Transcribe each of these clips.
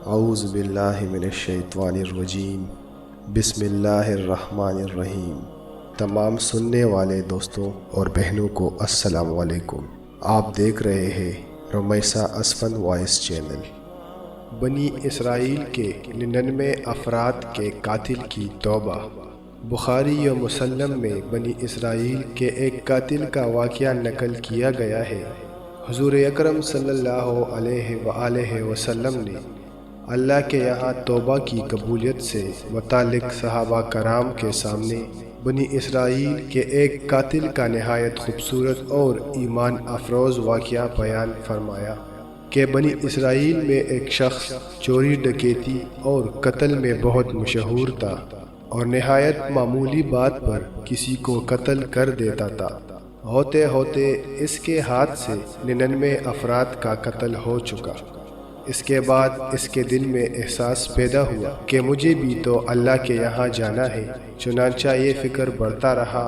اعوذ باللہ من الشیطان الرجیم۔ بسم اللہ الرحمن الرحیم۔ تمام سننے والے دوستوں اور بہنوں کو السلام علیکم۔ آپ دیکھ رہے ہیں رمیسا اسفن وائس چینل۔ بنی اسرائیل کے 99 افراد کے قاتل کی توبہ۔ بخاری و مسلم میں بنی اسرائیل کے ایک قاتل کا واقعہ نقل کیا گیا ہے۔ حضور اکرم صلی اللہ علیہ وآلہ وسلم نے اللہ کے یہاں توبہ کی قبولیت سے متعلق صحابہ کرام کے سامنے بنی اسرائیل کے ایک قاتل کا نہایت خوبصورت اور ایمان افروز واقعہ بیان فرمایا کہ بنی اسرائیل میں ایک شخص چوری ڈکیتی اور قتل میں بہت مشہور تھا اور نہایت معمولی بات پر کسی کو قتل کر دیتا تھا۔ ہوتے ہوتے اس کے ہاتھ سے 99 افراد کا قتل ہو چکا۔ اس کے بعد اس کے دل میں احساس پیدا ہوا کہ مجھے بھی تو اللہ کے یہاں جانا ہے۔ چنانچہ یہ فکر بڑھتا رہا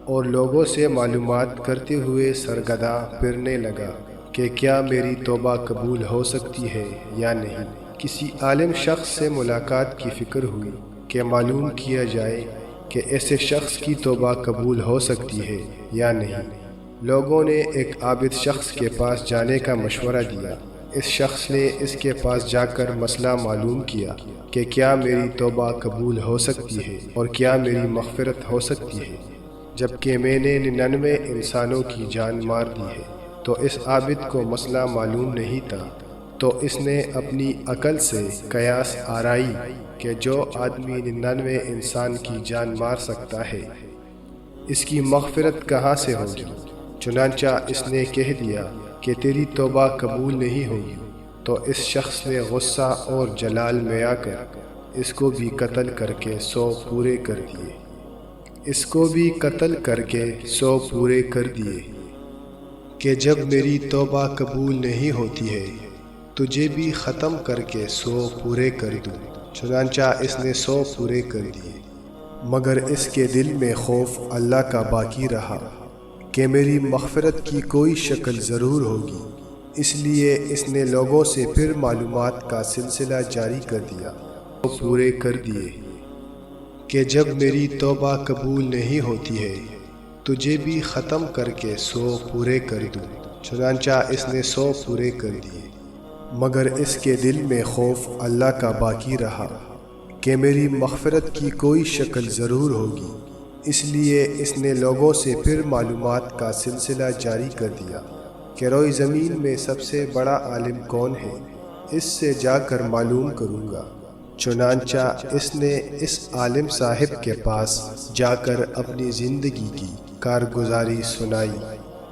اور لوگوں سے معلومات کرتے ہوئے سرگرداں پھرنے لگا کہ کیا میری توبہ قبول ہو سکتی ہے یا نہیں۔ کسی عالم شخص سے ملاقات کی فکر ہوئی کہ معلوم کیا جائے کہ ایسے شخص کی توبہ قبول ہو سکتی ہے یا نہیں۔ لوگوں نے ایک عابد شخص کے پاس جانے کا مشورہ دیا۔ اس شخص نے اس کے پاس جا کر مسئلہ معلوم کیا کہ کیا میری توبہ قبول ہو سکتی ہے اور کیا میری مغفرت ہو سکتی ہے، جبکہ میں نے 99 انسانوں کی جان مار دی ہے۔ تو اس عابد کو مسئلہ معلوم نہیں تھا، تو اس نے اپنی عقل سے قیاس آرائی کہ جو آدمی 99 انسان کی جان مار سکتا ہے، اس کی مغفرت کہاں سے ہوگی؟ چنانچہ اس نے کہہ دیا کہ تیری توبہ قبول نہیں ہوگی۔ تو اس شخص نے غصہ اور جلال میں آ کر اس کو بھی قتل کر کے 100 پورے کر دیے کہ جب میری توبہ قبول نہیں ہوتی ہے تجھے بھی ختم کر کے 100 پورے کر دوں۔ چنانچہ اس نے 100 پورے کر دیے، مگر اس کے دل میں خوف اللہ کا باقی رہا کہ میری مغفرت کی کوئی شکل ضرور ہوگی۔ اس لیے اس نے لوگوں سے پھر معلومات کا سلسلہ جاری کر دیا، پورے کر دیے کہ جب میری توبہ قبول نہیں ہوتی ہے تجھے بھی ختم کر کے 100 پورے کر دوں۔ چنانچہ اس نے 100 پورے کر دیے، مگر اس کے دل میں خوف اللہ کا باقی رہا کہ میری مغفرت کی کوئی شکل ضرور ہوگی۔ اس لیے اس نے لوگوں سے پھر معلومات کا سلسلہ جاری کر دیا کہ روئے زمین میں سب سے بڑا عالم کون ہے، اس سے جا کر معلوم کروں گا۔ چنانچہ اس نے اس عالم صاحب کے پاس جا کر اپنی زندگی کی کارگزاری سنائی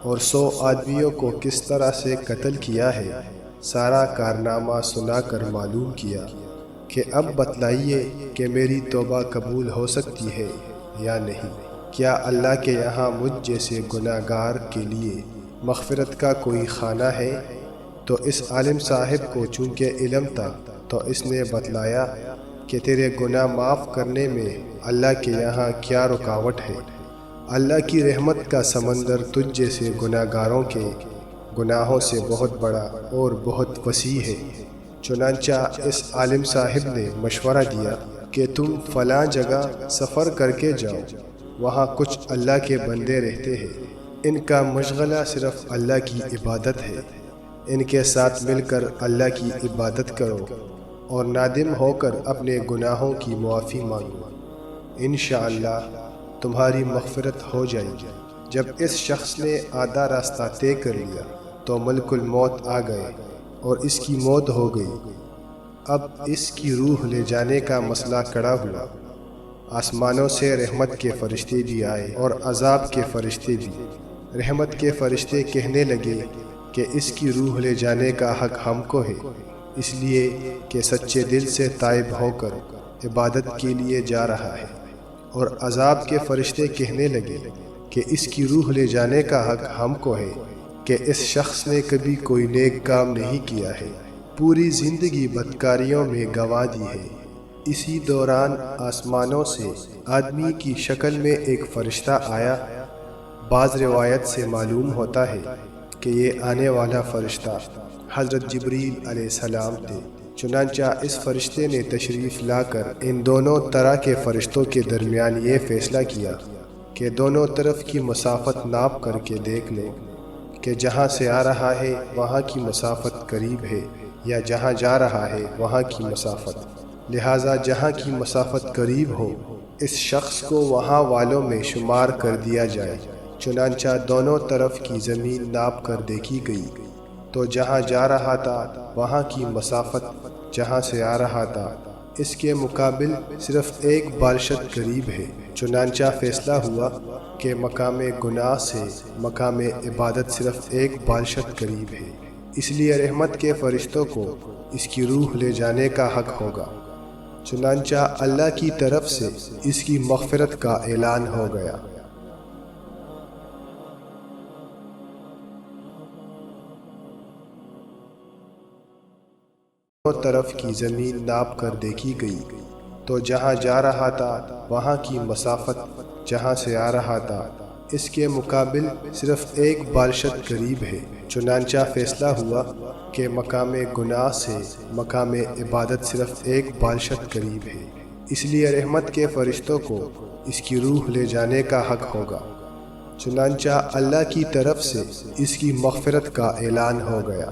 اور 100 آدمیوں کو کس طرح سے قتل کیا ہے سارا کارنامہ سنا کر معلوم کیا کہ اب بتلائیے کہ میری توبہ قبول ہو سکتی ہے یا نہیں۔ کیا اللہ کے یہاں مجھ جیسے گناہ گار کے لیے مغفرت کا کوئی خانہ ہے؟ تو اس عالم صاحب کو چونکہ علم تھا تو اس نے بتلایا کہ تیرے گناہ معاف کرنے میں اللہ کے یہاں کیا رکاوٹ ہے۔ اللہ کی رحمت کا سمندر تجھ جیسے گناہ گاروں کے گناہوں سے بہت بڑا اور بہت وسیع ہے۔ چنانچہ اس عالم صاحب نے مشورہ دیا کہ تم فلاں جگہ سفر کر کے جاؤ، وہاں کچھ اللہ کے بندے رہتے ہیں، ان کا مشغلہ صرف اللہ کی عبادت ہے، ان کے ساتھ مل کر اللہ کی عبادت کرو اور نادم ہو کر اپنے گناہوں کی معافی مانگو، انشاءاللہ تمہاری مغفرت ہو جائے گی۔ جب اس شخص نے آدھا راستہ طے کر لیا تو ملک الموت آ گئے اور اس کی موت ہو گئی۔ اب اس کی روح لے جانے کا مسئلہ کھڑا ہوا۔ آسمانوں سے رحمت کے فرشتے بھی آئے اور عذاب کے فرشتے بھی۔ رحمت کے فرشتے کہنے لگے کہ اس کی روح لے جانے کا حق ہم کو ہے، اس لیے کہ سچے دل سے تائب ہو کر عبادت کے لیے جا رہا ہے۔ اور عذاب کے فرشتے کہنے لگے کہ اس کی روح لے جانے کا حق ہم کو ہے کہ اس شخص نے کبھی کوئی نیک کام نہیں کیا ہے، پوری زندگی بدکاریوں میں گنوا دی ہے۔ اسی دوران آسمانوں سے آدمی کی شکل میں ایک فرشتہ آیا۔ بعض روایت سے معلوم ہوتا ہے کہ یہ آنے والا فرشتہ حضرت جبریل علیہ السلام تھے۔ چنانچہ اس فرشتے نے تشریف لا کر ان دونوں طرح کے فرشتوں کے درمیان یہ فیصلہ کیا کہ دونوں طرف کی مسافت ناپ کر کے دیکھ لیں کہ جہاں سے آ رہا ہے وہاں کی مسافت قریب ہے یا جہاں جا رہا ہے وہاں کی مسافت، لہٰذا جہاں کی مسافت قریب ہو اس شخص کو وہاں والوں میں شمار کر دیا جائے۔ چنانچہ دونوں طرف کی زمین ناپ کر دیکھی گئی تو جہاں جا رہا تھا وہاں کی مسافت جہاں سے آ رہا تھا اس کے مقابل صرف ایک بالشت قریب ہے۔ چنانچہ فیصلہ ہوا کہ مقام گناہ سے مقام عبادت صرف ایک بالشت قریب ہے، اس لیے رحمت کے فرشتوں کو اس کی روح لے جانے کا حق ہوگا۔ چنانچہ اللہ کی طرف سے اس کی مغفرت کا اعلان ہو گیا۔ دونوں طرف کی زمین ناپ کر دیکھی گئی تو جہاں جا رہا تھا وہاں کی مسافت جہاں سے آ رہا تھا اس کے مقابل صرف ایک بالشت قریب ہے۔ چنانچہ فیصلہ ہوا کہ مقام گناہ سے مقام عبادت صرف ایک بالشت قریب ہے، اس لیے رحمت کے فرشتوں کو اس کی روح لے جانے کا حق ہوگا۔ چنانچہ اللہ کی طرف سے اس کی مغفرت کا اعلان ہو گیا۔